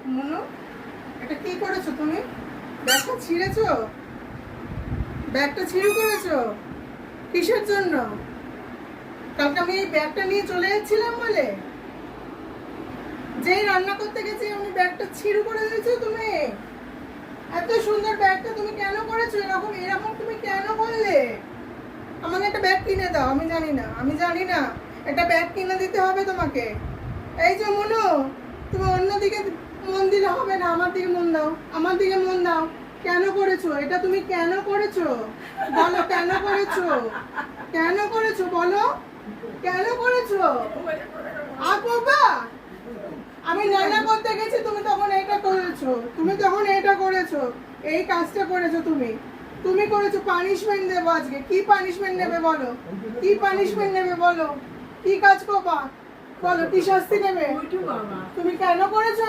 মনু, এটা কি করেছো তুমি? ব্যাগটা ছিঁড়েছো? ব্যাগটা ছিঁড়ে করেছো? কিসের জন্য? কালকে আমি এই ব্যাগটা নিয়ে চলে যাচ্ছিলাম বলে যেই রান্না করতে গেছি আমি ব্যাগটা ছিঁড়ে করে দিয়েছো তুমি। এত সুন্দর ব্যাগটা তুমি কেন করেছো এরকম? এরকম তুমি কেন করলে? আমাকে একটা ব্যাগ কিনে দাও। আমি জানি না একটা ব্যাগ কিনে দিতে হবে তোমাকে। এই যে মনু, তুমি অন্যদিকে মন দিলে হবে না, আমার দিকে মন দাও, আমার দিকে মন দাও। কেন করেছো এটা? তুমি কেন করেছো বলো? কেন করেছো? কেন করেছো বলো? কেন করেছো? আর বাবা, আমি রান্না করতে গেছি তুমি তখন এটা করেছো, এই কাজটা করেছো তুমি। তুমি করেছো। পানিশমেন্ট দেবো আজকে। কি পানিশমেন্ট নেবে বলো? কি পানিশমেন্ট নেবে বলো? কি কাজ করবা বলো? কি শাস্তি নেবে? তুমি কেন করেছো?